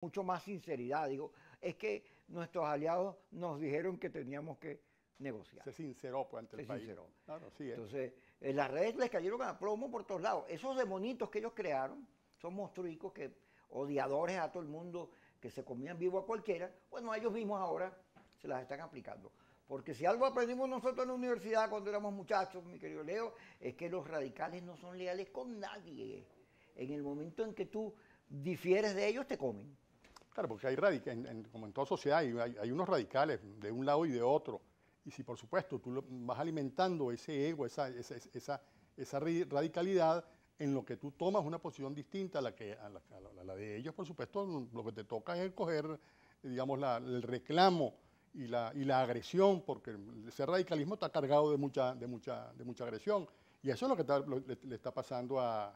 mucho más sinceridad. Digo, es que nuestros aliados nos dijeron que teníamos que negociar. Se sinceró pues, ante el país. Sinceró. Claro, sí es. Entonces, las redes les cayeron a plomo por todos lados. Esos demonitos que ellos crearon son monstruicos que odiadores a todo el mundo, que se comían vivo a cualquiera. Bueno, ellos mismos ahora se las están aplicando. Porque si algo aprendimos nosotros en la universidad cuando éramos muchachos, mi querido Leo, es que los radicales no son leales con nadie. En el momento en que tú difieres de ellos, te comen. Claro, porque hay radicales, como en toda sociedad, hay unos radicales de un lado y de otro. Y si por supuesto tú vas alimentando ese ego, esa radicalidad, en lo que tú tomas una posición distinta a la de ellos, por supuesto, lo que te toca es coger, digamos, el reclamo y la agresión, porque ese radicalismo está cargado de mucha agresión. Y eso es lo que le está pasando a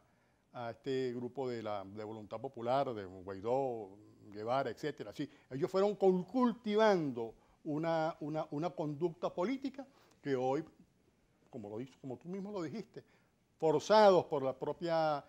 este grupo de Voluntad Popular, de Guaidó, Guevara, etcétera. Sí, ellos fueron cultivando una conducta política que hoy, como tú mismo lo dijiste, forzados por la propia,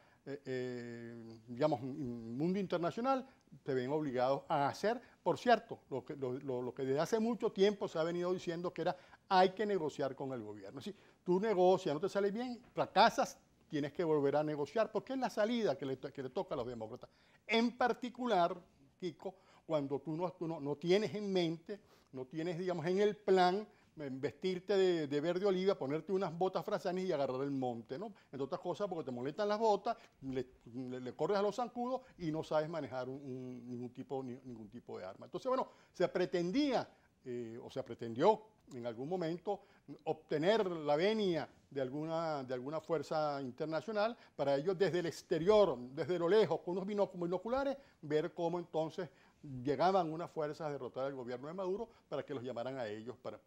digamos, mundo internacional, se ven obligados a hacer, por cierto, lo que desde hace mucho tiempo se ha venido diciendo que era hay que negociar con el gobierno. Si tú negocias, no te sale bien, fracasas, tienes que volver a negociar, porque es la salida que le toca a los demócratas. En particular, Kiko, cuando tú no tienes en mente, no tienes, digamos, en el plan vestirte de verde oliva, ponerte unas botas frazanas y agarrar el monte, ¿no? Entre otras cosas porque te molestan las botas, le corres a los zancudos y no sabes manejar ningún tipo de arma. Entonces, bueno, se pretendía o se pretendió en algún momento obtener la venia de alguna fuerza internacional para ellos desde el exterior, desde lo lejos, con unos binoculares, ver cómo entonces llegaban unas fuerzas a derrotar al gobierno de Maduro para que los llamaran a ellos para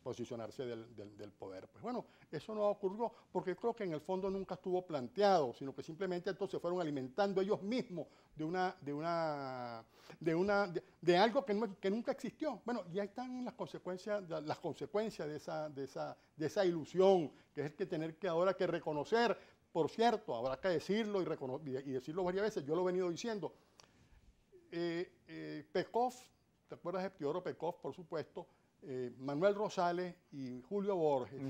posicionarse del poder. Pues bueno, eso no ocurrió porque creo que en el fondo nunca estuvo planteado, sino que simplemente entonces fueron alimentando ellos mismos de algo que nunca existió. Bueno, y ahí están las consecuencias de esa ilusión, que es el que tener que ahora que reconocer. Por cierto, habrá que decirlo y decirlo varias veces, yo lo he venido diciendo. Pekov, ¿te acuerdas de Teodoro Pekov, por supuesto? Manuel Rosales y Julio Borges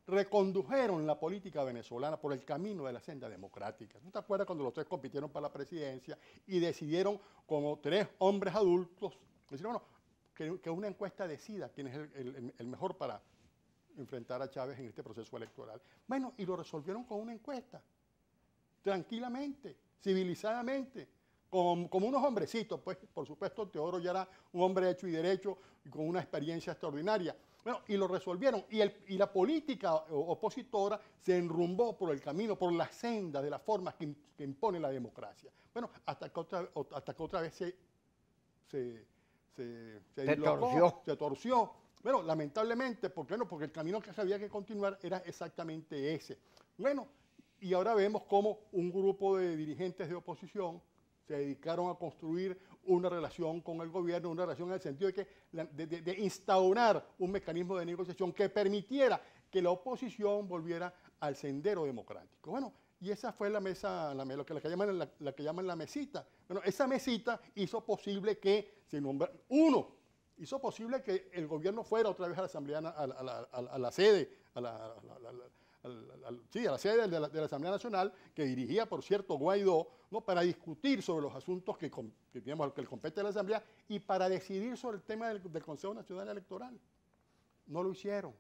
recondujeron la política venezolana por el camino de la senda democrática. ¿No te acuerdas cuando los tres compitieron para la presidencia y decidieron, como tres hombres adultos, decir, bueno, que una encuesta decida quién es el mejor para enfrentar a Chávez en este proceso electoral? Bueno, y lo resolvieron con una encuesta, tranquilamente, civilizadamente, como unos hombrecitos, pues por supuesto Teodoro ya era un hombre hecho y derecho y con una experiencia extraordinaria. Bueno, y lo resolvieron, y la política opositora se enrumbó por el camino, por la senda de las formas que impone la democracia. Bueno, hasta que otra vez se torció. Bueno, lamentablemente, ¿por qué no? Porque el camino que había que continuar era exactamente ese. Bueno, y ahora vemos cómo un grupo de dirigentes de oposición se dedicaron a construir una relación con el gobierno, una relación en el sentido de instaurar un mecanismo de negociación que permitiera que la oposición volviera al sendero democrático. Bueno, y esa fue la mesa, lo que llaman la mesita. Bueno, esa mesita hizo posible que se nombrara, hizo posible que el gobierno fuera otra vez a la asamblea, a la sede, a la sede de la Asamblea Nacional, que dirigía, por cierto, Guaidó, ¿no? Para discutir sobre los asuntos que le compete a la Asamblea y para decidir sobre el tema del Consejo Nacional Electoral. No lo hicieron,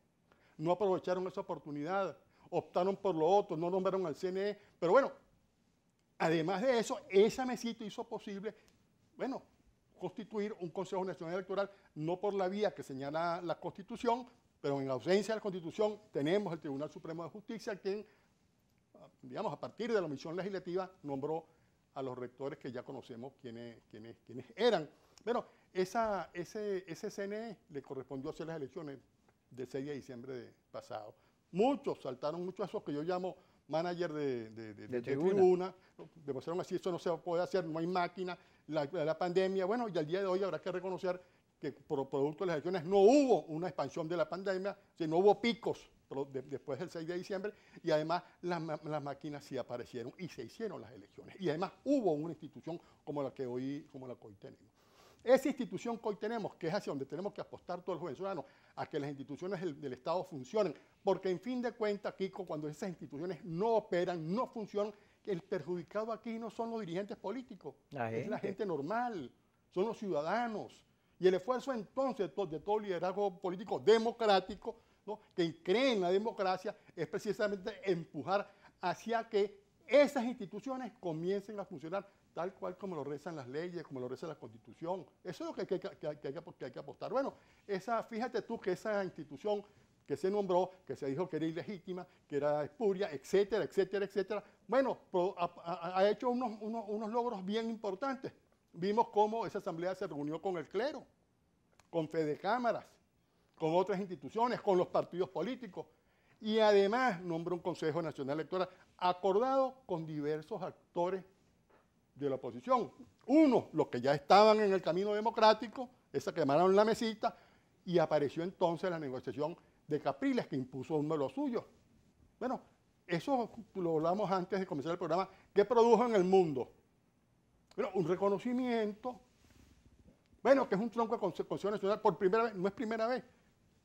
no aprovecharon esa oportunidad, optaron por lo otro, no nombraron al CNE, pero bueno, además de eso, esa mesita hizo posible, bueno, constituir un Consejo Nacional Electoral, no por la vía que señala la Constitución, pero en ausencia de la Constitución tenemos el Tribunal Supremo de Justicia, quien, digamos, a partir de la omisión legislativa, nombró a los rectores que ya conocemos quiénes eran. Bueno, ese CNE le correspondió hacer las elecciones del 6 de diciembre pasado. Muchos saltaron, muchos de esos que yo llamo manager de tribuna, demostraron así, eso no se puede hacer, no hay máquina, la pandemia, bueno, y al día de hoy habrá que reconocer que por producto de las elecciones no hubo una expansión de la pandemia, sino hubo picos después del 6 de diciembre, y además las máquinas sí aparecieron y se hicieron las elecciones. Y además hubo una institución como la que hoy tenemos. Esa institución que hoy tenemos, que es hacia donde tenemos que apostar todos los venezolanos, a que las instituciones del Estado funcionen, porque en fin de cuentas, Kiko, cuando esas instituciones no operan, no funcionan, el perjudicado aquí no son los dirigentes políticos, es la gente normal, son los ciudadanos. Y el esfuerzo entonces de todo liderazgo político democrático, ¿no?, que cree en la democracia, es precisamente empujar hacia que esas instituciones comiencen a funcionar tal cual como lo rezan las leyes, como lo reza la Constitución. Eso es lo que hay que apostar. Bueno, fíjate tú que esa institución que se nombró, que se dijo que era ilegítima, que era espuria, etcétera, etcétera, etcétera, bueno, ha hecho unos logros bien importantes. Vimos cómo esa asamblea se reunió con el clero, con fedecámaras, con otras instituciones, con los partidos políticos, y además nombró un Consejo Nacional Electoral acordado con diversos actores de la oposición. Uno, los que ya estaban en el camino democrático, esa que llamaron la mesita, y apareció entonces la negociación de Capriles, que impuso uno de los suyos. Bueno, eso lo hablamos antes de comenzar el programa. ¿Qué produjo en el mundo? Bueno, un reconocimiento, bueno, que es un tronco de Consejo Nacional por primera vez, no es primera vez.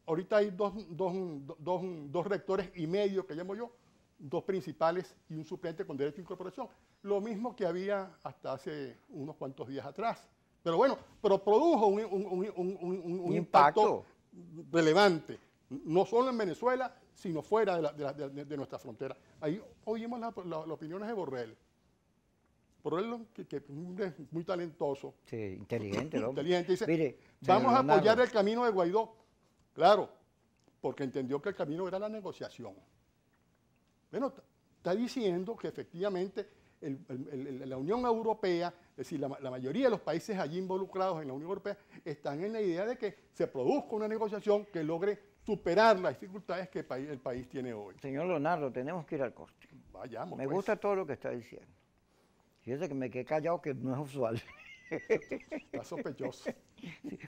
Ahorita hay dos rectores y medio, que llamo yo, dos principales y un suplente con derecho a incorporación. Lo mismo que había hasta hace unos cuantos días atrás. Pero bueno, pero produjo un impacto relevante, no solo en Venezuela, sino fuera de nuestra frontera. Ahí oímos las opiniones de Borrell. Borrell, que es muy talentoso. Sí, inteligente, ¿no? Inteligente. Dice, mire, vamos a apoyar el camino de Guaidó. Claro, porque entendió que el camino era la negociación. Bueno, está diciendo que efectivamente la Unión Europea, es decir, la mayoría de los países allí involucrados en la Unión Europea, están en la idea de que se produzca una negociación que logre superar las dificultades que el país tiene hoy. Señor Leonardo, tenemos que ir al corte. Vayamos. Me gusta todo lo que está diciendo. Fíjese que me quedé callado, que no es usual. Está sospechoso.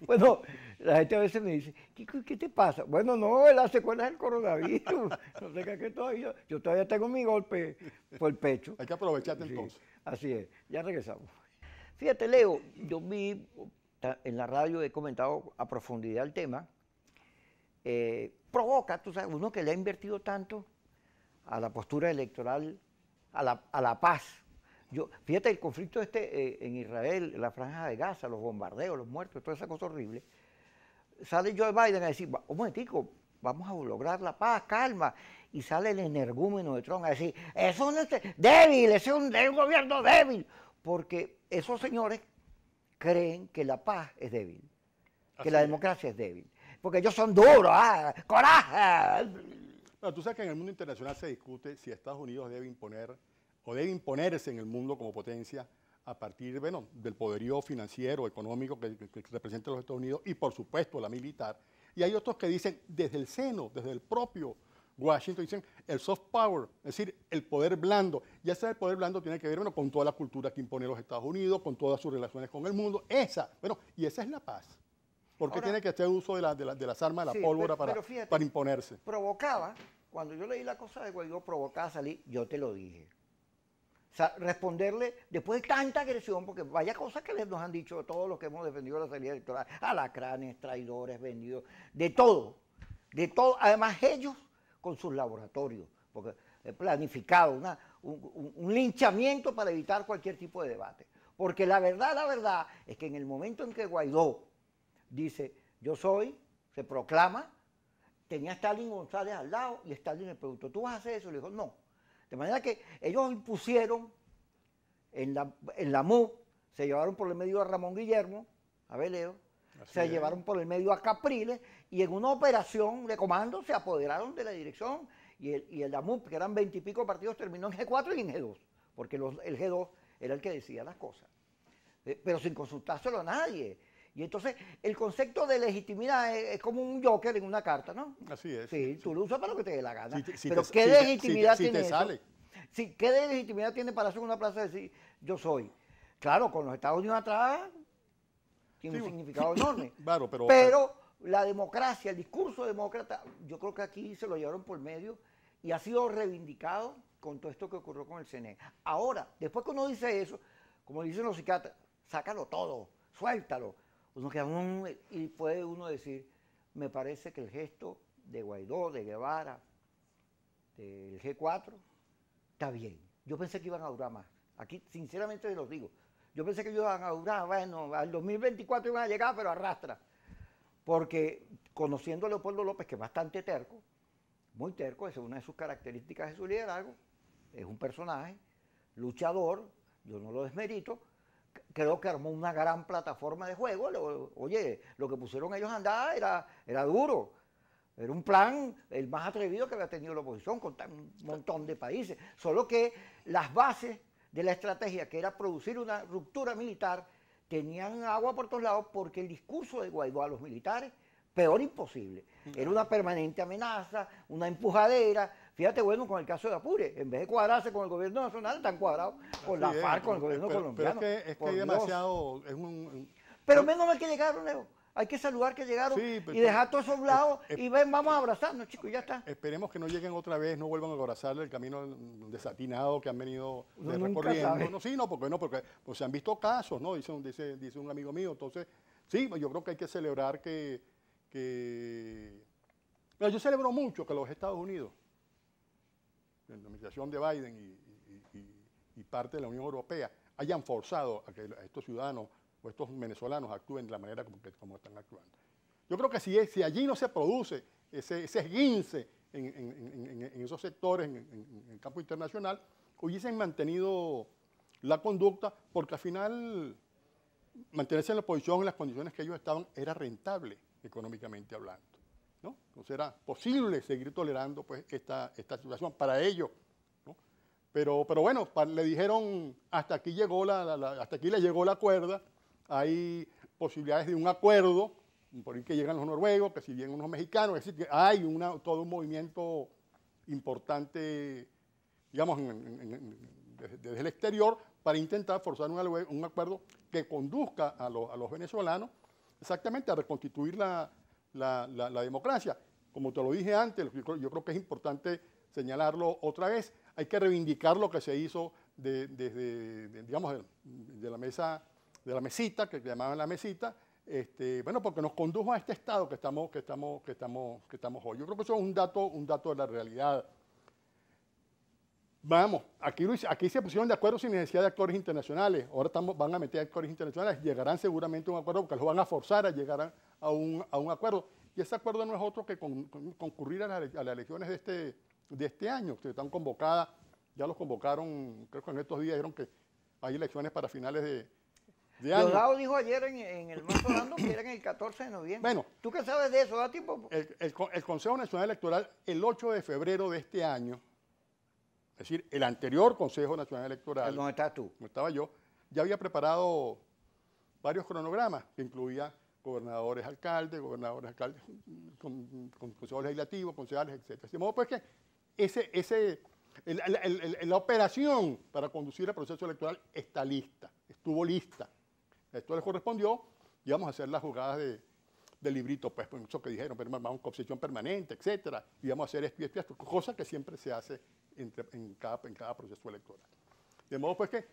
Bueno, la gente a veces me dice, ¿qué te pasa? Bueno, no, las secuelas del coronavirus. No sé qué todavía. Yo todavía tengo mi golpe por el pecho. Hay que aprovecharte entonces. Así es, ya regresamos. Fíjate, Leo, yo vi en la radio, he comentado a profundidad el tema. Provoca, tú sabes, uno que le ha invertido tanto a la postura electoral, a la paz. Fíjate, el conflicto en Israel, la franja de Gaza, los bombardeos, los muertos, toda esa cosa horrible. Sale Joe Biden a decir, un momentico, vamos a lograr la paz, calma. Y sale el energúmeno de Trump a decir, eso no es débil, ese es un gobierno débil. Porque esos señores creen que la paz es débil, que la democracia es débil. Porque ellos son duros, coraje. Bueno, tú sabes que en el mundo internacional se discute si Estados Unidos debe imponer o debe imponerse en el mundo como potencia a partir, bueno, del poderío financiero, económico que representa los Estados Unidos y, por supuesto, la militar. Y hay otros que dicen, desde el seno, desde el propio Washington, dicen el soft power, es decir, el poder blando. Y ese poder blando tiene que ver, bueno, con toda la cultura que impone los Estados Unidos, con todas sus relaciones con el mundo. Y esa es la paz. ¿Por qué tiene que hacer uso de las armas, de la pólvora para imponerse? Provocaba, cuando yo leí la cosa de Guaidó, provocaba salir, yo te lo dije. O sea, responderle después de tanta agresión, porque vaya cosas que nos han dicho todos los que hemos defendido la salida electoral, alacranes, traidores, vendidos, de todo, además ellos con sus laboratorios, porque he planificado un linchamiento para evitar cualquier tipo de debate. Porque la verdad es que en el momento en que Guaidó dice, yo soy, se proclama, tenía a Stalin González al lado y Stalin le preguntó, ¿tú vas a hacer eso? Y le dijo, no. De manera que ellos impusieron en la MUP, se llevaron por el medio a Ramón Guillermo, a Veleo, llevaron por el medio a Capriles, y en una operación de comando se apoderaron de la dirección, y la MUP, que eran 20 y pico partidos, terminó en G4 y en G2, porque el G2 era el que decía las cosas, pero sin consultárselo a nadie. Y entonces el concepto de legitimidad es como un joker en una carta, ¿no? Así es. Sí, tú lo usas para lo que te dé la gana. Pero ¿qué legitimidad tiene te eso? sale. Sí, ¿qué legitimidad tiene para hacer una plaza de decir yo soy? Claro, con los Estados Unidos atrás tiene un significado enorme. Claro, la democracia, el discurso demócrata, yo creo que aquí se lo llevaron por medio y ha sido reivindicado con todo esto que ocurrió con el CNE. Ahora, después que uno dice eso, como dicen los psiquiatras, sácalo todo, suéltalo. Y puede uno decir, me parece que el gesto de Guaidó, de Guevara, del G4, está bien. Yo pensé que iban a durar más. Aquí, sinceramente, se los digo. Yo pensé que ellos iban a durar, bueno, al 2024 iban a llegar, pero arrastra. Porque conociendo a Leopoldo López, que es bastante terco, muy terco, esa es una de sus características de su liderazgo, es un personaje, luchador, yo no lo desmerito, creo que armó una gran plataforma de juego. Oye, lo que pusieron ellos a andar era duro. Era un plan el más atrevido que había tenido la oposición con un montón de países. Solo que las bases de la estrategia, que era producir una ruptura militar, tenían agua por todos lados porque el discurso de Guaidó a los militares, peor imposible. Era una permanente amenaza, una empujadera. Fíjate, bueno, con el caso de Apure, en vez de cuadrarse con el gobierno nacional, están cuadrados con la FARC, con el gobierno colombiano. Pero es que hay demasiado... Pero menos mal que llegaron, Leo. Hay que saludar que llegaron y dejar todo eso a un lado y ven, vamos a abrazarnos, chicos, ya está. Esperemos que no lleguen otra vez, no vuelvan a abrazarle el camino desatinado que han venido recorriendo. No, porque pues, se han visto casos, ¿no? Dice un amigo mío. Entonces, sí, yo creo que hay que celebrar que... Pero yo celebro mucho que los Estados Unidos, en la administración de Biden y parte de la Unión Europea, hayan forzado a que estos ciudadanos o estos venezolanos actúen de la manera como están actuando. Yo creo que si allí no se produce ese esguince en esos sectores, en el campo internacional, hubiesen mantenido la conducta, porque al final mantenerse en la oposición en las condiciones que ellos estaban era rentable económicamente hablando, ¿no? Entonces era posible seguir tolerando pues, esta situación para ellos, ¿no? Pero bueno, le dijeron, hasta aquí le llegó la cuerda. Hay posibilidades de un acuerdo, por ahí que llegan los noruegos, que si vienen unos mexicanos, es decir, que hay todo un movimiento importante, digamos, desde el exterior para intentar forzar un acuerdo que conduzca a los venezolanos exactamente a reconstituir la democracia. Como te lo dije antes, yo creo que es importante señalarlo otra vez, hay que reivindicar lo que se hizo digamos, de la mesa, de la mesita, que llamaban la mesita, bueno, porque nos condujo a este estado que estamos hoy. Yo creo que eso es un dato de la realidad. Vamos, aquí se pusieron de acuerdo sin necesidad de actores internacionales. Ahora van a meter actores internacionales, llegarán seguramente a un acuerdo porque los van a forzar a llegar a un acuerdo. Y ese acuerdo no es otro que concurrir a las elecciones de este año, que están convocadas, ya los convocaron, creo que en estos días dijeron que hay elecciones para finales de año. Diosdado dijo ayer en el Mazo Dando que era en el 14 de noviembre. Bueno, ¿tú qué sabes de eso? ¿Da tiempo? El Consejo Nacional Electoral, el 8 de febrero de este año, es decir, el anterior Consejo Nacional Electoral, ¿dónde estás tú? donde estaba yo, ya había preparado varios cronogramas que incluía gobernadores, alcaldes, con consejos legislativos, concejales, etc. De modo pues que la operación para conducir el proceso electoral está lista, estuvo lista. Esto les correspondió, y vamos a hacer las jugadas de librito, pues, eso que dijeron, pero vamos con obsesión permanente, etcétera, y vamos a hacer esto, cosa que siempre se hace en cada proceso electoral. De modo pues que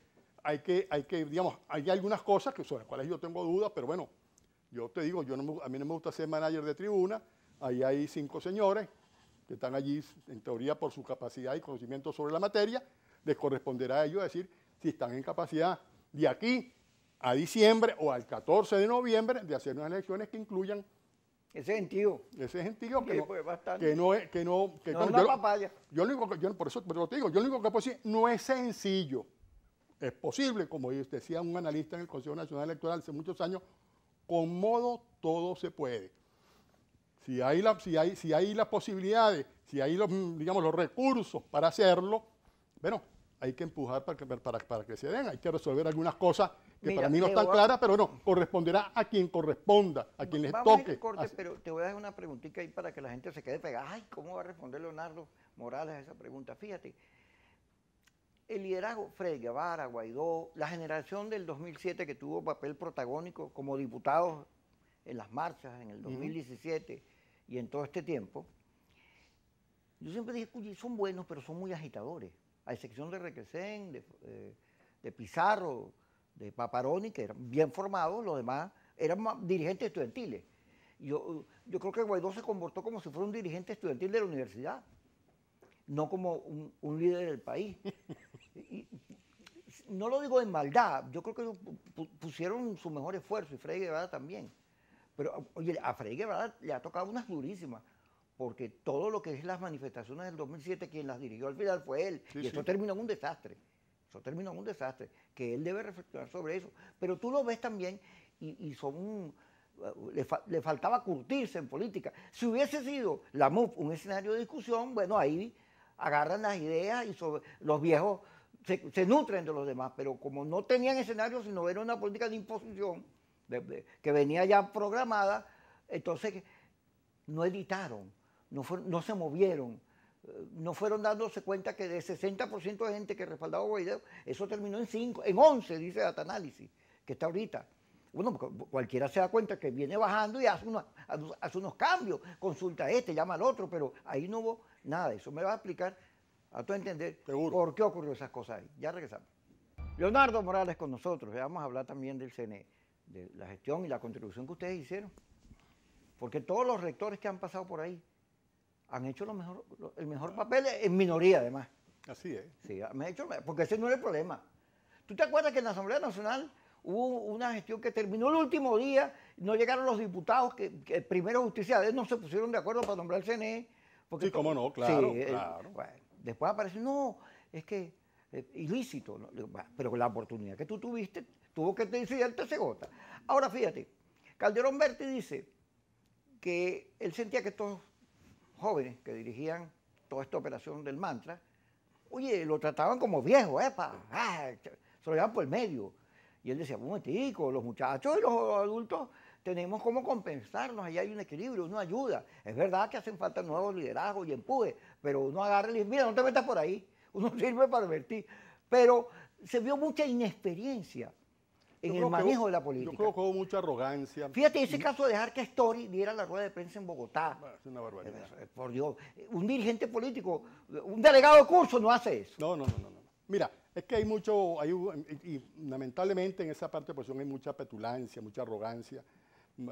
digamos, hay algunas cosas sobre las cuales yo tengo dudas, pero bueno, yo te digo, a mí no me gusta ser manager de tribuna, ahí hay 5 señores que están allí, en teoría, por su capacidad y conocimiento sobre la materia, les corresponderá a ellos decir si están en capacidad de aquí a diciembre o al 14 de noviembre de hacer unas elecciones que incluyan ese gentío que no es una papaya. Por eso te digo, yo lo único que puedo decir, no es sencillo. Es posible, como decía un analista en el Consejo Nacional Electoral hace muchos años, con modo todo se puede. Si hay las posibilidades, si hay los recursos para hacerlo, bueno, hay que empujar para que se den. Hay que resolver algunas cosas que para mí no están claras, pero no, corresponderá a quien corresponda, a quien les toque. Pero te voy a dejar una preguntita ahí para que la gente se quede pegada. Ay, ¿cómo va a responder Leonardo Morales a esa pregunta? Fíjate, el liderazgo, Freddy Guevara, Guaidó, la generación del 2007 que tuvo papel protagónico como diputados en las marchas, en el 2017 y en todo este tiempo, yo siempre dije, oye, son buenos, pero son muy agitadores, a excepción de Requesén, de Pizarro, de Paparoni, que eran bien formados, los demás eran dirigentes estudiantiles. Yo creo que Guaidó se comportó como si fuera un dirigente estudiantil de la universidad, no como un líder del país. Y no lo digo en maldad, yo creo que pusieron su mejor esfuerzo, y Freddy Guevara también. Pero, oye, a Freddy Guevara le ha tocado unas durísimas, porque todo lo que es las manifestaciones del 2007, quien las dirigió al final fue él, y eso terminó en un desastre. Eso terminó en un desastre, que él debe reflexionar sobre eso. Pero tú lo ves también, y son... Le faltaba curtirse en política. Si hubiese sido la MUF un escenario de discusión, bueno, ahí agarran las ideas y los viejos se nutren de los demás, pero como no tenían escenario, sino era una política de imposición que venía ya programada, entonces no editaron, no se movieron, no fueron dándose cuenta que de 60% de gente que respaldaba a Guaidó, eso terminó en 11, dice Data-Análisis, que está ahorita. Bueno, cualquiera se da cuenta que viene bajando y hace unos cambios, consulta a este, llama al otro, pero ahí no hubo nada. Eso me va a explicar, a tu entender, por qué ocurrió esas cosas ahí. Ya regresamos. Leonardo Morales con nosotros. Vamos a hablar también del CNE, de la gestión y la contribución que ustedes hicieron. Porque todos los rectores que han pasado por ahí han hecho el mejor papel en minoría, además. Así es. Sí, han hecho, porque ese no era el problema. ¿Tú te acuerdas que en la Asamblea Nacional hubo una gestión que terminó el último día, no llegaron los diputados, que primero justiciales no se pusieron de acuerdo para nombrar el CNE? Sí, cómo no, claro, claro. Bueno, después apareció, no, es que ilícito, ¿no? Pero la oportunidad que tú tuviste, tuvo que decidirte se gota. Ahora fíjate, Calderón Berti dice que él sentía que estos jóvenes que dirigían toda esta operación del mantra, oye, lo trataban como viejo, se lo llevaban por el medio. Y él decía, un momentico, los muchachos y los adultos tenemos cómo compensarnos, allá hay un equilibrio, uno ayuda. Es verdad que hacen falta nuevos liderazgos y empuje, pero uno agarra y dice, mira, no te metas por ahí, uno sirve para advertir. Pero se vio mucha inexperiencia en el manejo de la política. Yo creo que hubo mucha arrogancia. Fíjate, ese caso de dejar que Story diera la rueda de prensa en Bogotá. Es una barbaridad. Por Dios, un dirigente político, un delegado de curso no hace eso. No. Mira, es que y lamentablemente en esa parte de oposición hay mucha petulancia, mucha arrogancia,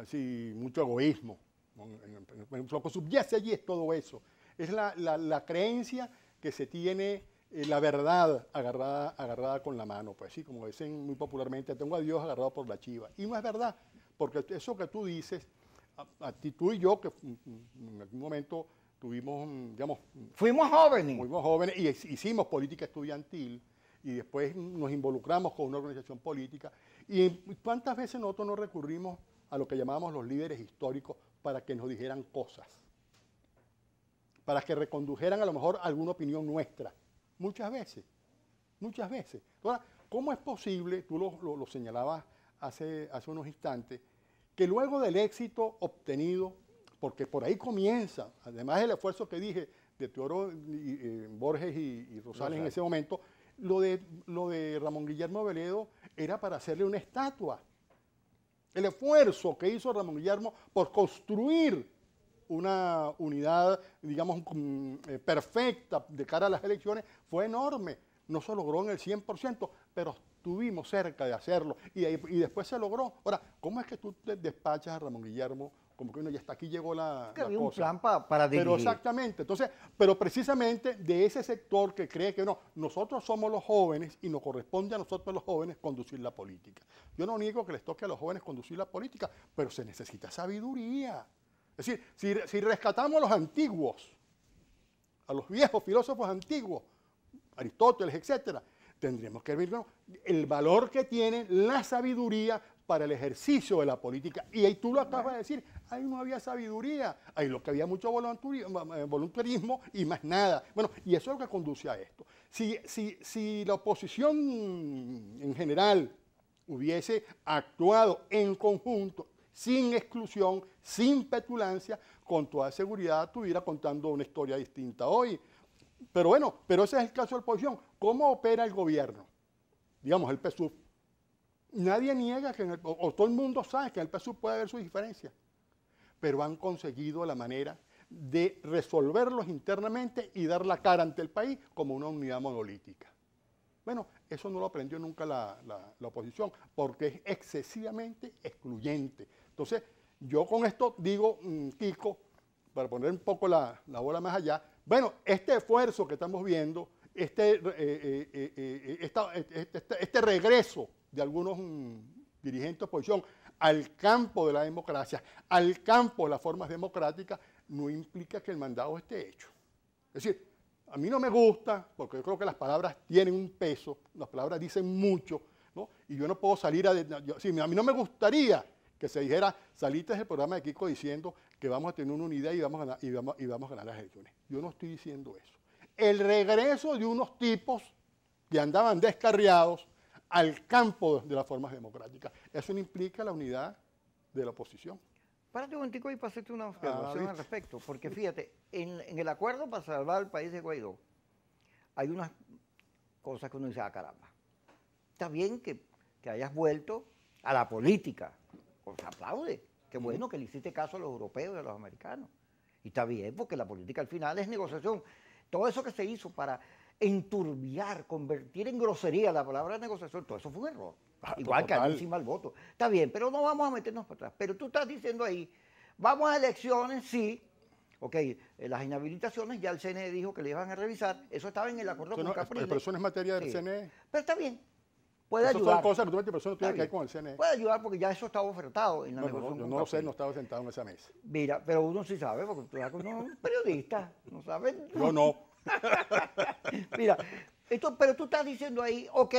sí, mucho egoísmo. Lo que subyace allí es todo eso. Es la creencia que se tiene la verdad agarrada con la mano. Pues sí, como dicen muy popularmente, tengo a Dios agarrado por la chiva. Y no es verdad, porque eso que tú dices, a ti, tú y yo, que en algún momento tuvimos, digamos... Fuimos jóvenes. Fuimos jóvenes y hicimos política estudiantil y después nos involucramos con una organización política. ¿Y cuántas veces nosotros no recurrimos a lo que llamábamos los líderes históricos para que nos dijeran cosas? Para que recondujeran a lo mejor alguna opinión nuestra. Muchas veces. Ahora, ¿cómo es posible, tú lo señalabas hace unos instantes, que luego del éxito obtenido, porque por ahí comienza, además del esfuerzo que dije de Teodoro Borges y Rosales en ese momento, lo de Ramón Guillermo Veledo era para hacerle una estatua. El esfuerzo que hizo Ramón Guillermo por construir una unidad, digamos, perfecta de cara a las elecciones fue enorme. No se logró en el 100%, pero estuvimos cerca de hacerlo y después se logró. Ahora, ¿cómo es que tú te despachas a Ramón Guillermo como que ya hasta aquí llegó la había cosa? Un plan para dirigir. Pero exactamente, entonces, pero precisamente de ese sector que cree que no, nosotros somos los jóvenes y nos corresponde a nosotros los jóvenes conducir la política. Yo no niego que les toque a los jóvenes conducir la política, pero se necesita sabiduría. Es decir, si rescatamos a los antiguos, a los viejos filósofos antiguos, Aristóteles, etcétera, tendríamos que ver el valor que tiene la sabiduría para el ejercicio de la política. Y ahí tú lo acabas de decir, ahí no había sabiduría, ahí lo que había mucho voluntarismo y más nada. Bueno, y eso es lo que conduce a esto. Si la oposición en general hubiese actuado en conjunto, sin exclusión, sin petulancia, con toda seguridad estuviera contando una historia distinta hoy. Pero bueno, pero ese es el caso de la oposición. ¿Cómo opera el gobierno? Digamos, el PSUV. Nadie niega que o todo el mundo sabe que en el PSUV puede haber sus diferencias, pero han conseguido la manera de resolverlos internamente y dar la cara ante el país como una unidad monolítica. Bueno, eso no lo aprendió nunca la oposición, porque es excesivamente excluyente. Entonces, yo con esto digo, Kiko, para poner un poco la bola más allá, bueno, este esfuerzo que estamos viendo, este regreso de algunos dirigentes de oposición al campo de la democracia, al campo de las formas democráticas, no implica que el mandado esté hecho. Es decir, a mí no me gusta, porque yo creo que las palabras tienen un peso, las palabras dicen mucho, ¿no? Y yo no puedo salir a mí no me gustaría que se dijera, saliste del programa de Kiko diciendo que vamos a tener una unidad y vamos a ganar las elecciones. Yo no estoy diciendo eso. El regreso de unos tipos que andaban descarriados al campo de las formas democráticas. Eso no implica la unidad de la oposición. Párate un momentico y para hacerte una observación al respecto, porque fíjate, en el acuerdo para salvar el país de Guaidó, hay unas cosas que uno dice, caramba, está bien que hayas vuelto a la política, pues aplaude, qué bueno que le hiciste caso a los europeos y a los americanos, y está bien, porque la política al final es negociación. Todo eso que se hizo para enturbiar, convertir en grosería la palabra negociación, todo eso fue un error. Igual que encima el voto. Está bien, pero no vamos a meternos para atrás. Pero tú estás diciendo ahí, vamos a elecciones, sí. Ok, las inhabilitaciones, ya el CNE dijo que le iban a revisar. Eso estaba en el acuerdo con Capriles. Pero eso no es materia del CNE. Pero está bien. Puede ayudar. Son cosas que tú metes, pero eso no tiene que ver con el CNE. Puede ayudar porque ya eso estaba ofertado en la negociación. Yo no lo sé, no estaba sentado en esa mesa. Mira, pero uno sí sabe, porque tú eres un periodista, ¿no sabes? Yo no. Mira, pero tú estás diciendo ahí, ok,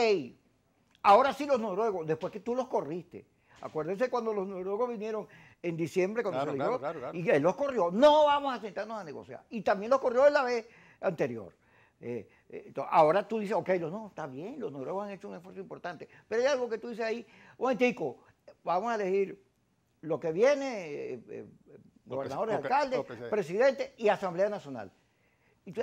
ahora sí los noruegos, después que tú los corriste. Acuérdense cuando los noruegos vinieron en diciembre, cuando salió, claro. Y él los corrió. No vamos a sentarnos a negociar. Y también los corrió en la vez anterior. Ahora tú dices, ok, no, está bien, los noruegos han hecho un esfuerzo importante. Pero hay algo que tú dices ahí, un momentico, vamos a elegir lo que viene, gobernadores, alcaldes, presidente y Asamblea Nacional.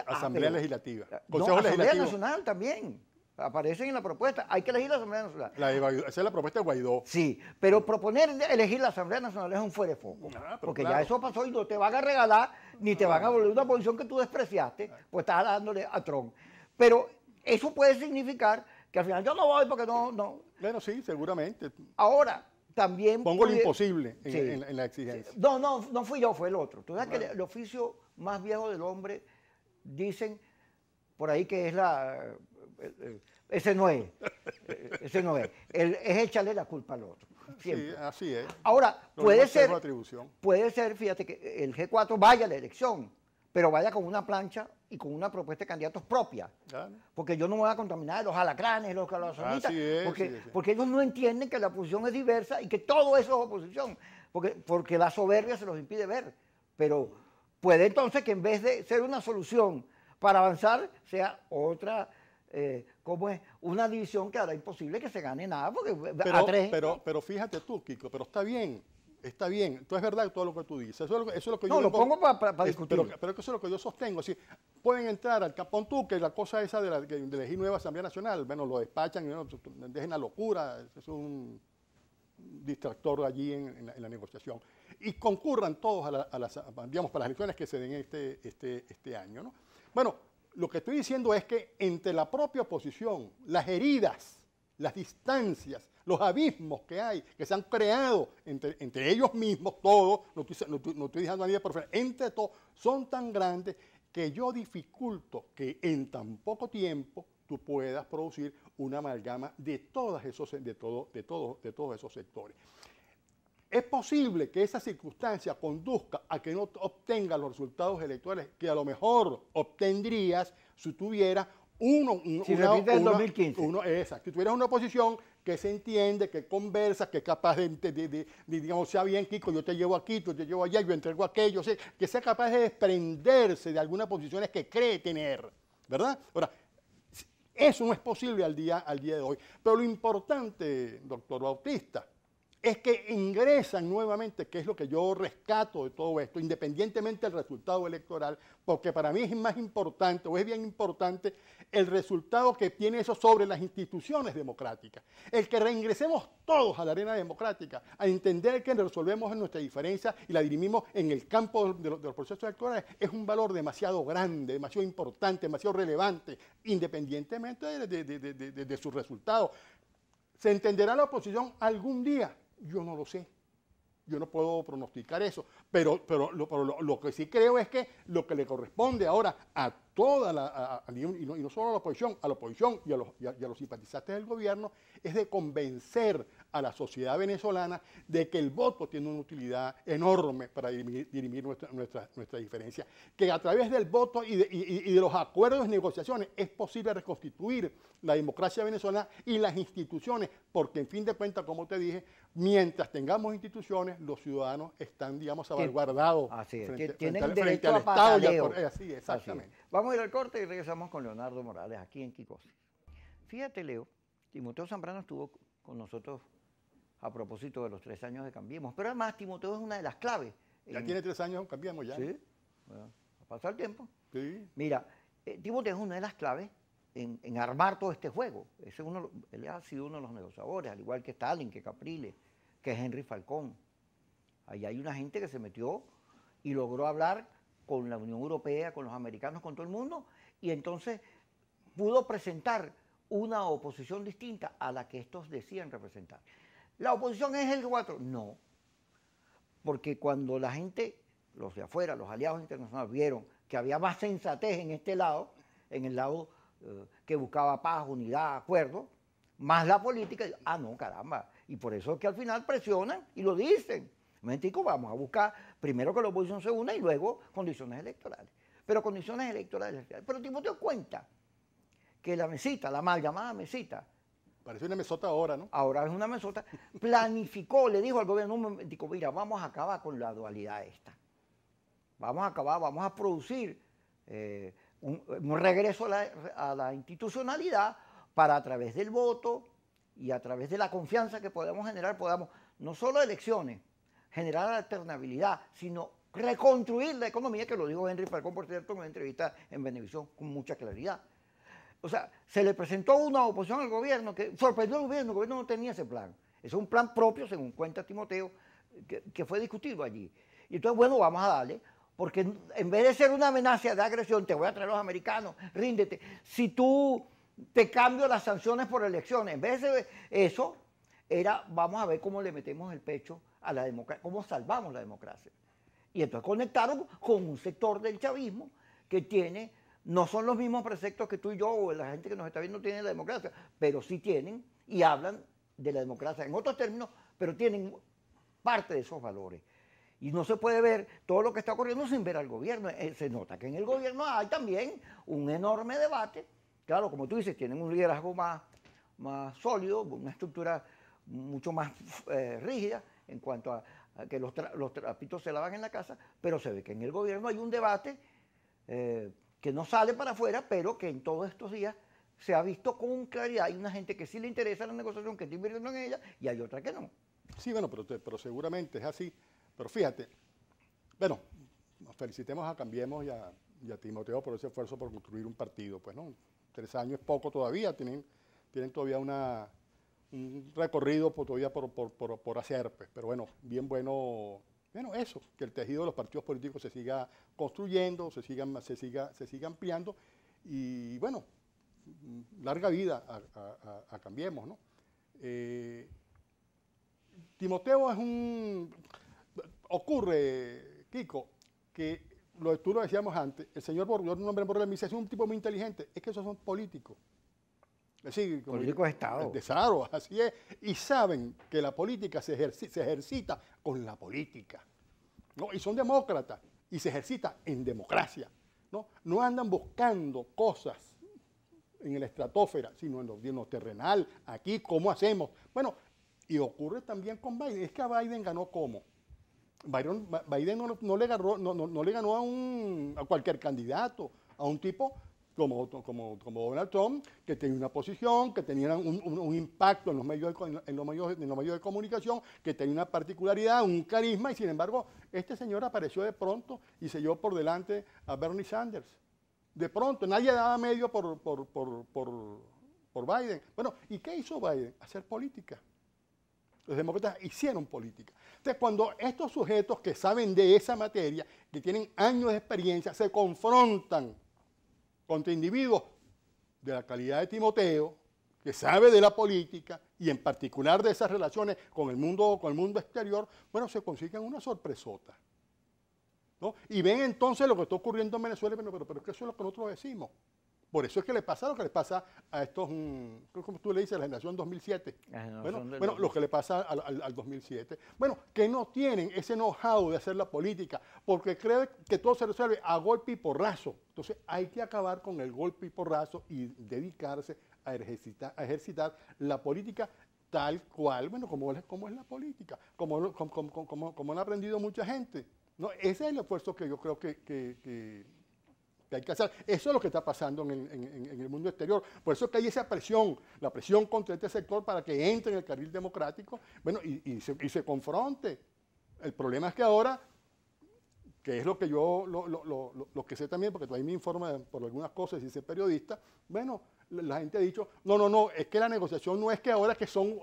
Asamblea Legislativa. Consejo Asamblea Nacional también. Aparecen en la propuesta. Hay que elegir la Asamblea Nacional. Esa es la propuesta de Guaidó. Sí, pero proponer elegir la Asamblea Nacional es un fuera de foco. Porque ya eso pasó y no te van a regalar ni te van a volver una posición que tú despreciaste, pues estás dándole a Trump. Pero eso puede significar que al final yo no voy porque no. Bueno, sí, seguramente. Ahora, también... Pongo lo imposible en la exigencia. No fui yo, fue el otro. Tú sabes que el oficio más viejo del hombre, dicen por ahí que es ese no es. Ese no es. Es echarle la culpa al otro. Siempre. Sí, así es. Ahora, puede ser, fíjate, que el G4 vaya a la elección, pero vaya con una plancha y con una propuesta de candidatos propia. Claro. Porque yo no me voy a contaminar los alacranes, los calabazonitas, porque ellos no entienden que la oposición es diversa y que todo eso es oposición, porque la soberbia se los impide ver. Pero puede entonces que en vez de ser una solución para avanzar, sea otra, ¿cómo es? Una división que hará imposible que se gane nada, porque pero fíjate tú, Kiko, pero está bien. Está bien, entonces es verdad todo lo que tú dices. Eso es lo que yo... No, lo pongo para discutir. Pero eso es lo que yo sostengo. Así, pueden entrar al Capón tú, que la cosa esa de elegir nueva Asamblea Nacional, bueno, lo despachan, dejen la locura, es un distractor allí en la negociación. Y concurran todos para las elecciones que se den este año, ¿no? Bueno, lo que estoy diciendo es que entre la propia oposición, las heridas, las distancias, los abismos que hay, que se han creado entre ellos mismos, todos, no estoy dejando a nadie por fuera, entre todos, son tan grandes que yo dificulto que en tan poco tiempo tú puedas producir una amalgama de todos esos sectores. Es posible que esa circunstancia conduzca a que no obtenga los resultados electorales que a lo mejor obtendrías si tuvieras si repite el 2015. Exacto. Si tuvieras una oposición que se entiende, que conversa, que es capaz de digamos, sea bien, Kiko, yo te llevo aquí, tú te llevo allá, yo entrego aquello, que sea capaz de desprenderse de algunas posiciones que cree tener, ¿verdad? Ahora, eso no es posible al día de hoy. Pero lo importante, doctor Bautista, es que ingresan nuevamente, que es lo que yo rescato de todo esto, independientemente del resultado electoral, porque para mí es más importante, o es bien importante, el resultado que tiene eso sobre las instituciones democráticas. El que reingresemos todos a la arena democrática, a entender que resolvemos nuestra diferencia y la dirimimos en el campo de los procesos electorales, es un valor demasiado grande, demasiado importante, demasiado relevante, independientemente de su resultado. ¿Se entenderá la oposición algún día? Yo no lo sé. Yo no puedo pronosticar eso, pero lo que sí creo es que lo que le corresponde ahora a toda y no solo a la oposición y a los simpatizantes del gobierno, es de convencer a la sociedad venezolana de que el voto tiene una utilidad enorme para dirimir nuestra diferencia, que a través del voto y de los acuerdos y negociaciones es posible reconstituir la democracia venezolana y las instituciones, porque en fin de cuentas, como te dije, mientras tengamos instituciones, los ciudadanos están, digamos, salvaguardados tienen frente derecho al a Estado. así, Exactamente. Vamos a ir al corte y regresamos con Leonardo Morales aquí en Kikosis. Fíjate, Leo, Timoteo Zambrano estuvo con nosotros a propósito de los 3 años de Cambiemos, pero además Timoteo es una de las claves. Ya tiene 3 años, Cambiemos ya. Sí, bueno, ha pasado el tiempo. Sí. Mira, Timoteo es una de las claves en armar todo este juego. Él ha sido uno de los negociadores, al igual que Stalin, que Capriles, que Henry Falcón. Ahí hay una gente que se metió y logró hablar con la Unión Europea, con los americanos, con todo el mundo, y entonces pudo presentar una oposición distinta a la que estos decían representar. ¿La oposición es el 4? No, porque cuando la gente, los de afuera, los aliados internacionales, vieron que había más sensatez en este lado, en el lado que buscaba paz, unidad, acuerdo, más la política, no, caramba, y por eso es que al final presionan y lo dicen. Momentico, vamos a buscar primero que la oposición se una y luego condiciones electorales. Pero condiciones electorales. Pero Timoteo cuenta que la mesita, la mal llamada mesita, parece una mesota ahora, ¿no? Ahora es una mesota, planificó, le dijo al gobierno, un momentico, mira, vamos a acabar con la dualidad esta. Vamos a acabar, vamos a producir un regreso a la institucionalidad para a través del voto y a través de la confianza que podamos generar, podamos no solo elecciones, generar alternabilidad, sino reconstruir la economía, que lo dijo Henry Falcón, por cierto, en una entrevista en Venevisión con mucha claridad. O sea, se le presentó una oposición al gobierno que sorprendió al gobierno, el gobierno no tenía ese plan. Es un plan propio, según cuenta Timoteo, que fue discutido allí. Y entonces, bueno, vamos a darle, porque en vez de ser una amenaza de agresión, te voy a traer a los americanos, ríndete. Si tú te cambio las sanciones por elecciones, en vez de eso, vamos a ver cómo le metemos el pecho a la democracia, cómo salvamos la democracia. Y entonces conectaron con un sector del chavismo que tiene, no son los mismos preceptos que tú y yo o la gente que nos está viendo tiene la democracia, pero sí tienen y hablan de la democracia en otros términos, pero tienen parte de esos valores. Y no se puede ver todo lo que está ocurriendo sin ver al gobierno. Se nota que en el gobierno hay también un enorme debate. Claro, como tú dices, tienen un liderazgo más sólido, una estructura mucho más rígida en cuanto a que los trapitos se lavan en la casa, pero se ve que en el gobierno hay un debate que no sale para afuera, pero que en todos estos días se ha visto con claridad. Hay una gente que sí le interesa la negociación, que está invirtiendo en ella, y hay otra que no. Sí, bueno, pero seguramente es así. Pero fíjate, bueno, nos felicitemos a Cambiemos y a Timoteo por ese esfuerzo por construir un partido. Pues no, 3 años es poco todavía, tienen todavía un recorrido todavía por hacer, pues. Pero bueno, bien bueno eso, que el tejido de los partidos políticos se siga construyendo, se siga ampliando y bueno, larga vida a Cambiemos, ¿no? Timoteo ocurre, Kiko, que tú lo decíamos antes, el señor Borrell, un hombre Borrell, me dice, es un tipo muy inteligente, es que esos son políticos. Es decir, políticos de Estado. Claro, así es. Y saben que la política se ejercita con la política, ¿no? Y son demócratas y se ejercita en democracia, ¿no? No andan buscando cosas en la estratosfera, sino en lo terrenal, aquí, ¿cómo hacemos? Bueno, y ocurre también con Biden. Es que a Biden ganó ¿cómo? Biden no le ganó a cualquier candidato, a un tipo como Donald Trump, que tenía una posición, que tenía un impacto en los medios de comunicación, que tenía una particularidad, un carisma, y sin embargo, este señor apareció de pronto y se llevó por delante a Bernie Sanders. De pronto, nadie daba medio por Biden. Bueno, ¿y qué hizo Biden? Hacer política. Los demócratas hicieron política. Entonces, cuando estos sujetos que saben de esa materia, que tienen años de experiencia, se confrontan contra individuos de la calidad de Timoteo, que sabe de la política y en particular de esas relaciones con el mundo exterior, bueno, se consiguen una sorpresota, ¿no? Y ven entonces lo que está ocurriendo en Venezuela, pero es que eso es lo que nosotros decimos. Por eso es que le pasa lo que le pasa a estos, como tú le dices, a la generación 2007. Bueno, lo que le pasa al 2007. Bueno, que no tienen ese know-how de hacer la política, porque creen que todo se resuelve a golpe y porrazo. Entonces hay que acabar con el golpe y porrazo y dedicarse a ejercitar la política tal cual, bueno, como es la política, como lo ha aprendido mucha gente, ¿no? Ese es el esfuerzo que yo creo que hay que hacer. Eso es lo que está pasando en el mundo exterior. Por eso es que hay esa presión, la presión contra este sector para que entre en el carril democrático, bueno, y se confronte. El problema es que ahora, que es lo que yo, lo que sé también, porque todavía me informa por algunas cosas y soy periodista, bueno, la gente ha dicho, no, es que la negociación no es que ahora que son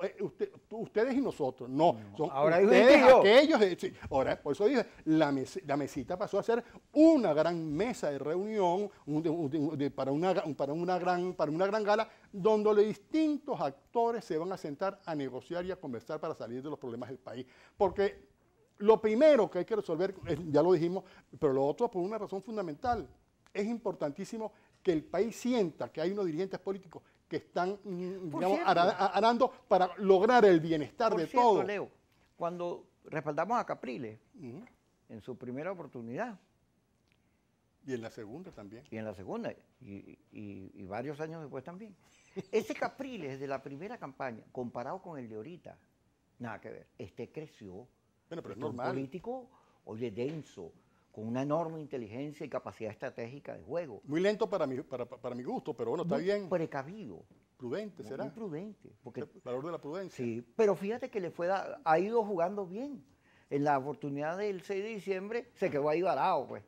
ustedes y nosotros, no, son ahora ustedes, aquellos, sí. Ahora, por eso dije, la mesita pasó a ser una gran mesa de reunión para una gran gala, donde los distintos actores se van a sentar a negociar y a conversar para salir de los problemas del país. Porque lo primero que hay que resolver, ya lo dijimos, pero lo otro por una razón fundamental, es importantísimo que el país sienta que hay unos dirigentes políticos que están, digamos, arando para lograr el bienestar de todos. Leo, cuando respaldamos a Capriles, en su primera oportunidad. Y en la segunda también. Y en la segunda, y varios años después también. Ese Capriles de la primera campaña, comparado con el de ahorita, nada que ver. Este creció. Bueno, pero es normal. Un político, oye, denso, con una enorme inteligencia y capacidad estratégica de juego. Muy lento para mi gusto, pero bueno, está muy bien. Precavido. Prudente, ¿será? Muy prudente. Porque, el valor de la prudencia. Sí, pero fíjate que ha ido jugando bien. En la oportunidad del 6 de diciembre se quedó ahí varado, pues.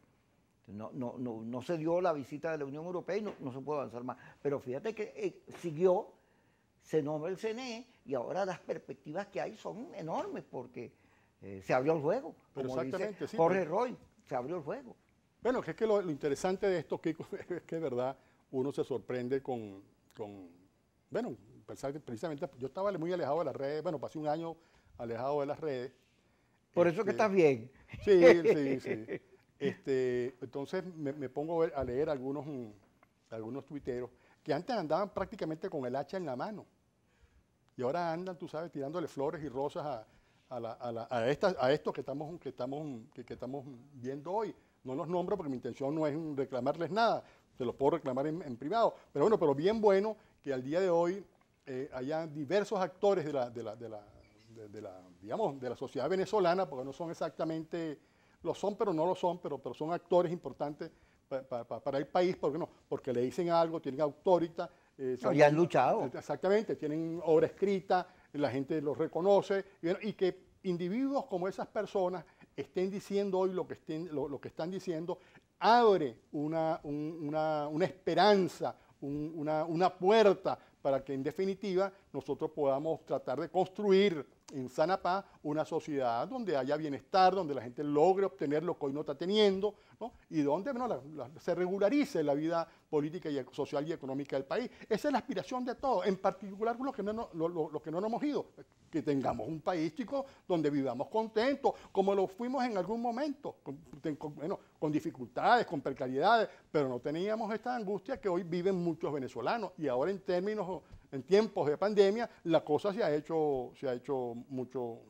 No se dio la visita de la Unión Europea y no se puede avanzar más. Pero fíjate que siguió, se nombra el CNE y ahora las perspectivas que hay son enormes porque se abrió el juego. Pero como exactamente, dice sí, Jorge Roy, se abrió el juego. Bueno, es que lo interesante de esto, Kiko, es que de verdad uno se sorprende bueno, precisamente yo estaba muy alejado de las redes, bueno, pasé un año alejado de las redes. Por eso que estás bien. Sí. Entonces me pongo a leer algunos tuiteros que antes andaban prácticamente con el hacha en la mano y ahora andan, tú sabes, tirándole flores y rosas a esto que estamos viendo hoy. No los nombro porque mi intención no es reclamarles nada, se los puedo reclamar en privado, pero bueno, pero bien bueno que al día de hoy haya diversos actores de la sociedad venezolana, porque no son exactamente, lo son pero no lo son, pero son actores importantes para el país, porque le dicen algo, tienen autoridad. Ya han luchado. Exactamente, tienen obra escrita, la gente los reconoce, y que individuos como esas personas estén diciendo hoy lo que están diciendo, abre una esperanza, una puerta para que en definitiva nosotros podamos tratar de construir en sana paz una sociedad donde haya bienestar, donde la gente logre obtener lo que hoy no está teniendo, ¿no? Y donde se regularice la vida política y social y económica del país. Esa es la aspiración de todos, en particular los que no nos hemos ido, que tengamos un país, chicos, donde vivamos contentos, como lo fuimos en algún momento, con dificultades, con precariedades, pero no teníamos esta angustia que hoy viven muchos venezolanos. Y ahora en tiempos de pandemia, la cosa se ha hecho mucho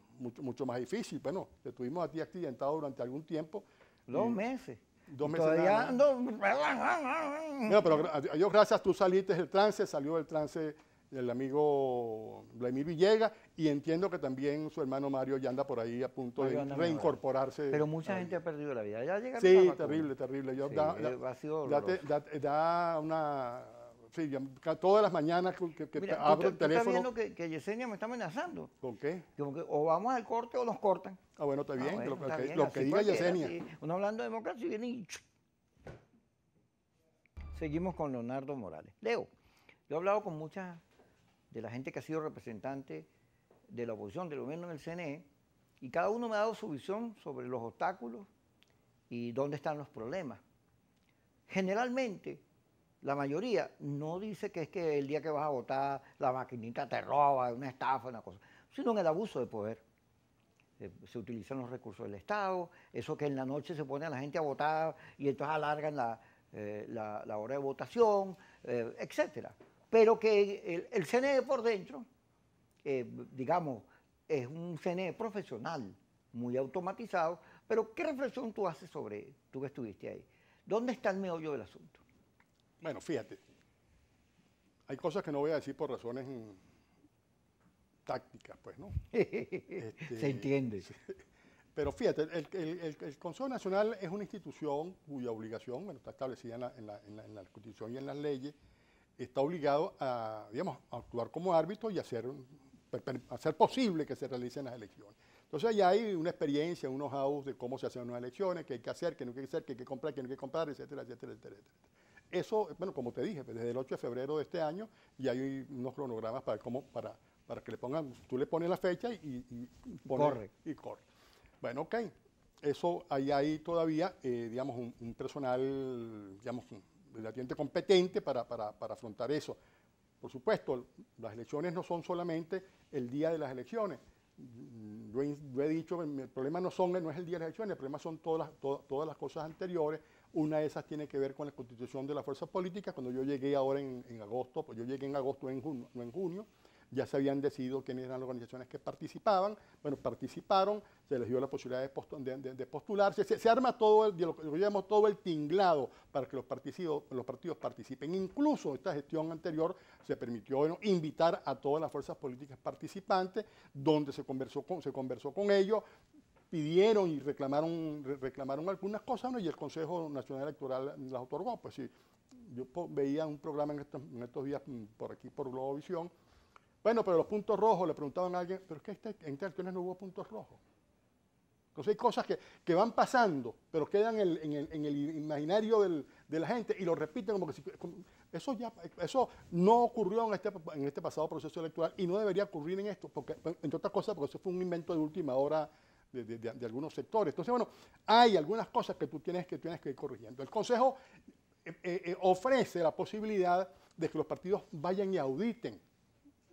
más difícil. Bueno, te tuvimos a ti accidentado durante algún tiempo. 2 meses. 2 meses. Todavía ando. No, pero a Dios gracias, tú saliste del trance, salió del trance el amigo Vladimir Villegas, y entiendo que también su hermano Mario ya anda por ahí a punto Mario de anda reincorporarse. Pero mucha gente ha perdido la vida. Ya llegaron las Sí, vacunas. terrible, terrible. Sí, ha sido doloroso. Da una... Sí, todas las mañanas que Mira, abro el tú estás teléfono. viendo que Yesenia me está amenazando. ¿Con qué? Como que o vamos al corte o nos cortan. Ah, bueno, está bien. Bueno, está bien, Lo así que diga cualquiera, Yesenia. sí. Uno hablando de democracia y viene y... Seguimos con Leonardo Morales. Leo, yo he hablado con mucha de la gente que ha sido representante de la oposición, del gobierno en el CNE, y cada uno me ha dado su visión sobre los obstáculos y dónde están los problemas. Generalmente, la mayoría no dice que es que el día que vas a votar la maquinita te roba, una estafa, una cosa, sino en el abuso de poder. Se utilizan los recursos del Estado, eso que en la noche se pone a la gente a votar y entonces alargan la hora de votación, etcétera. Pero que el CNE por dentro, digamos, es un CNE profesional, muy automatizado, pero ¿qué reflexión tú haces sobre, tú que estuviste ahí? ¿Dónde está el meollo del asunto? Bueno, fíjate, hay cosas que no voy a decir por razones tácticas, pues, ¿no? Se entiende. Pero fíjate, el Consejo Nacional es una institución cuya obligación, bueno, está establecida en la Constitución y en las leyes, está obligado a, digamos, a actuar como árbitro y hacer posible que se realicen las elecciones. Entonces allá hay una experiencia, unos know-how de cómo se hacen unas elecciones, qué hay que hacer, qué no hay que hacer, qué hay que comprar, qué no hay que comprar, etcétera, etcétera, etcétera, etcétera. Eso, bueno, como te dije, desde el 8 de febrero de este año ya hay unos cronogramas para que le pongan, tú le pones la fecha y corre. Y corre. Bueno, ok. Eso, ahí hay todavía, digamos, un personal, digamos, relativamente competente para afrontar eso. Por supuesto, las elecciones no son solamente el día de las elecciones. Yo he dicho, el problema no es el día de las elecciones, el problema son todas las cosas anteriores. Una de esas tiene que ver con la constitución de las fuerzas políticas. Cuando yo llegué ahora en agosto, pues yo llegué en agosto, no en junio, ya se habían decidido quiénes eran las organizaciones que participaban. Bueno, participaron, se les dio la posibilidad de postularse. Se arma todo lo que llamamos todo el tinglado para que los partidos participen. Incluso esta gestión anterior se permitió, bueno, invitar a todas las fuerzas políticas participantes, donde se conversó con ellos, pidieron y reclamaron algunas cosas, ¿no? Y el Consejo Nacional Electoral las otorgó. Pues sí, yo veía un programa en estos días por aquí, por Globovisión. Bueno, pero los puntos rojos, le preguntaban a alguien, pero es que en estas elecciones no hubo puntos rojos. Entonces hay cosas que van pasando, pero quedan en el imaginario de la gente y lo repiten como que si... Eso no ocurrió en este pasado proceso electoral y no debería ocurrir en esto, porque, entre otras cosas, porque eso fue un invento de última hora de algunos sectores. Entonces, bueno, hay algunas cosas que tú tienes que ir corrigiendo. El Consejo ofrece la posibilidad de que los partidos vayan y auditen.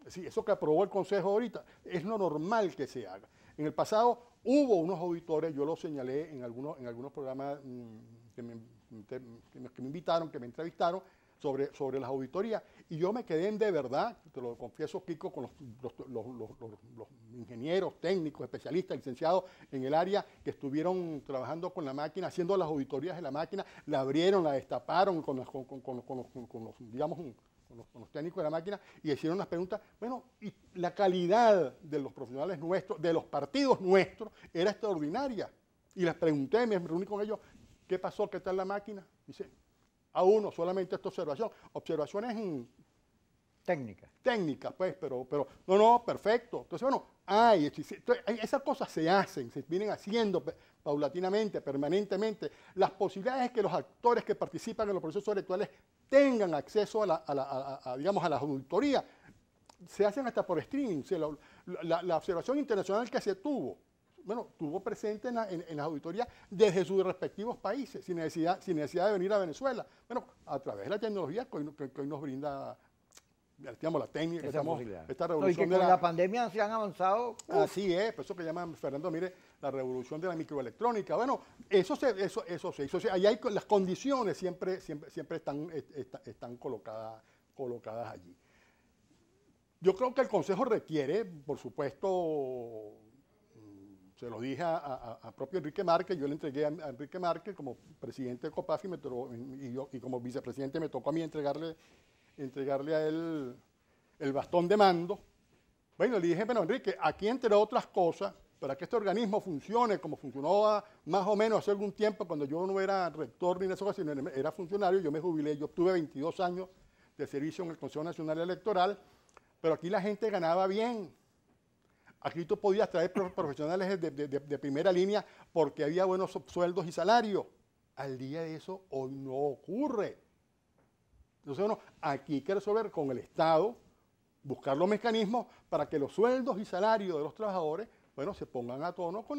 Sí, eso que aprobó el Consejo ahorita es lo normal que se haga. En el pasado hubo unos auditores, yo lo señalé en algunos programas que me invitaron, que me entrevistaron sobre las auditorías, y yo me quedé de verdad, te lo confieso, Kiko, con los ingenieros, técnicos, especialistas, licenciados en el área que estuvieron trabajando con la máquina, haciendo las auditorías de la máquina, la abrieron, la destaparon con los técnicos de la máquina y hicieron unas preguntas. Bueno, y la calidad de los profesionales nuestros, de los partidos nuestros, era extraordinaria. Y les pregunté, me reuní con ellos, ¿qué pasó? ¿Qué tal la máquina? Dice, a uno, solamente esta observación. Observaciones técnicas, pues, pero no, perfecto. Entonces, bueno, esas cosas se hacen, se vienen haciendo paulatinamente, permanentemente. Las posibilidades de que los actores que participan en los procesos electorales tengan acceso digamos, a la auditoría, se hacen hasta por streaming. O sea, la observación internacional que se tuvo presente en las auditorías desde sus respectivos países, sin necesidad de venir a Venezuela. Bueno, a través de la tecnología que hoy nos brinda, digamos, la técnica, esta revolución con la pandemia se han avanzado. Así es, por eso que llaman, Fernando, mire, la revolución de la microelectrónica. Bueno, eso se hizo. Ahí hay las condiciones siempre están colocadas allí. Yo creo que el Consejo requiere, por supuesto, se lo dije a propio Enrique Márquez, yo le entregué a Enrique Márquez como presidente de COPAFI y como vicepresidente me tocó a mí entregarle a él el bastón de mando. Bueno, le dije, bueno, Enrique, aquí entre otras cosas, para que este organismo funcione como funcionó más o menos hace algún tiempo, cuando yo no era rector ni en eso, sino era funcionario, yo me jubilé, yo obtuve 22 años de servicio en el Consejo Nacional Electoral, pero aquí la gente ganaba bien. Aquí tú podías traer profesionales de primera línea porque había buenos sueldos y salarios. Al día de eso hoy no ocurre. Entonces, bueno, aquí hay que resolver con el Estado, buscar los mecanismos para que los sueldos y salarios de los trabajadores, bueno, se pongan a tono con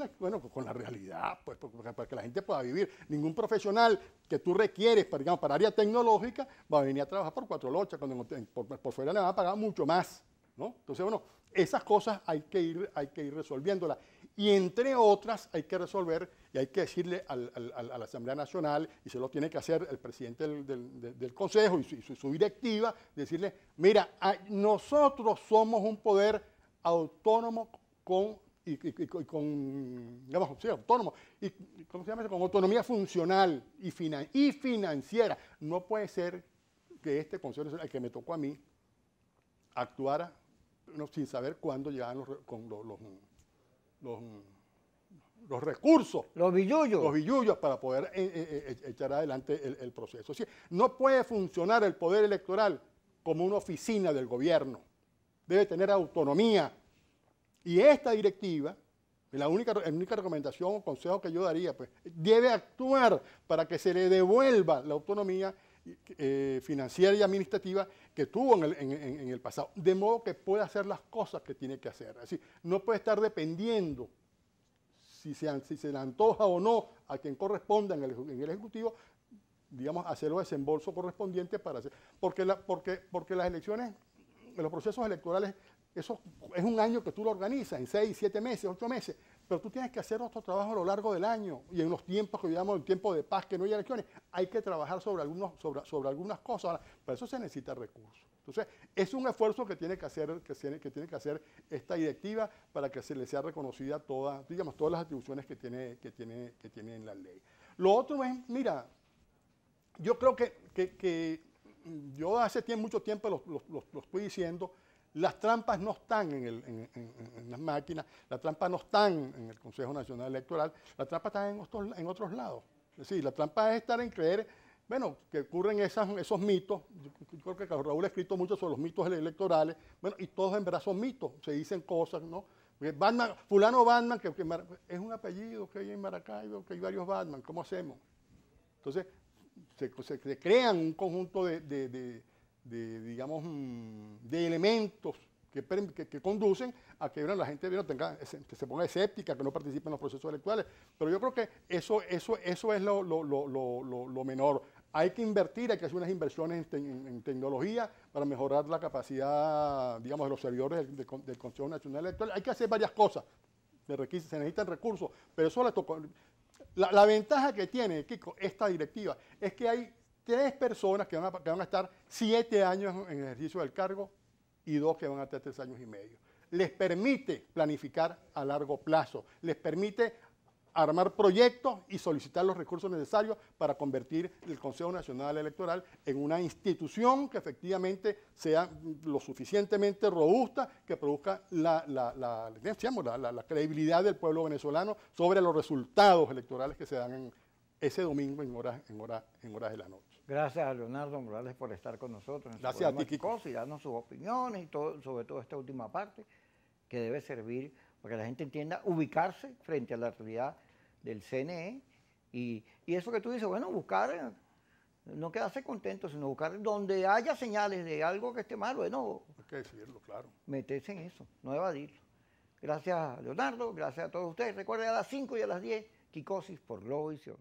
la realidad, pues, para que la gente pueda vivir. Ningún profesional que tú requieres, digamos, para área tecnológica, va a venir a trabajar por 4 lochas, cuando por fuera le van a pagar mucho más, ¿no? Entonces, bueno, esas cosas hay que ir resolviéndolas. Y entre otras hay que resolver y hay que decirle a la Asamblea Nacional, y se lo tiene que hacer el presidente del Consejo y su directiva, decirle, mira, nosotros somos un poder autónomo con digamos, sí, autónomo, y ¿cómo se llama eso? Con autonomía funcional y financiera. No puede ser que este Consejo Nacional, el que me tocó a mí, actuara sin saber cuándo llegaban los recursos, los billullos para poder echar adelante el proceso. Sí, no puede funcionar el poder electoral como una oficina del gobierno. Debe tener autonomía. Y esta directiva, la única recomendación o consejo que yo daría, pues, debe actuar para que se le devuelva la autonomía financiera y administrativa que tuvo en el pasado, de modo que pueda hacer las cosas que tiene que hacer. Es decir, no puede estar dependiendo si se le antoja o no a quien corresponda en el Ejecutivo, digamos, hacer los desembolsos correspondientes para hacer. Porque las elecciones, los procesos electorales, eso es un año que tú lo organizas, en 6, 7 meses, 8 meses, pero tú tienes que hacer otro trabajo a lo largo del año, y en los tiempos que llamamos el tiempo de paz, que no hay elecciones, hay que trabajar sobre algunas cosas. Ahora, para eso se necesita recursos. Entonces, es un esfuerzo que tiene que hacer esta directiva para que se le sea reconocida todas las atribuciones que tiene en la ley. Lo otro es, mira, yo creo que yo hace mucho tiempo lo estoy diciendo. Las trampas no están en las máquinas, las trampas no están en el Consejo Nacional Electoral, las trampas están en otros lados. Es decir, la trampa es estar en creer, bueno, que ocurren esos mitos. Yo creo que Raúl ha escrito mucho sobre los mitos electorales, bueno, y todos en verdad son mitos, se dicen cosas, ¿no? Porque Batman, fulano Batman, que es un apellido que hay en Maracaibo, que hay varios Batman, ¿cómo hacemos? Entonces, se crean un conjunto digamos, de elementos que conducen a que la gente que se ponga escéptica, que no participe en los procesos electorales. Pero yo creo que eso es lo menor. Hay que invertir, hay que hacer unas inversiones en tecnología para mejorar la capacidad, digamos, de los servidores del Consejo Nacional Electoral. Hay que hacer varias cosas. Se necesitan recursos, pero eso le tocó. La ventaja que tiene, Kiko, esta directiva es que hay 3 personas que van a estar 7 años en el ejercicio del cargo y 2 que van a estar 3 años y medio. Les permite planificar a largo plazo, les permite armar proyectos y solicitar los recursos necesarios para convertir el Consejo Nacional Electoral en una institución que efectivamente sea lo suficientemente robusta, que produzca la credibilidad del pueblo venezolano sobre los resultados electorales que se dan ese domingo en horas de la noche. Gracias a Leonardo Morales por estar con nosotros. Gracias a ti, Kiko. Y darnos sus opiniones y todo, sobre todo esta última parte, que debe servir para que la gente entienda ubicarse frente a la realidad del CNE. Y eso que tú dices, bueno, buscar, no quedarse contento, sino buscar donde haya señales de algo que esté mal, bueno, hay que decirlo, claro. Meterse en eso, no evadirlo. Gracias, Leonardo, gracias a todos ustedes. Recuerden a las 5 y a las 10, Kikosis por Globovisión.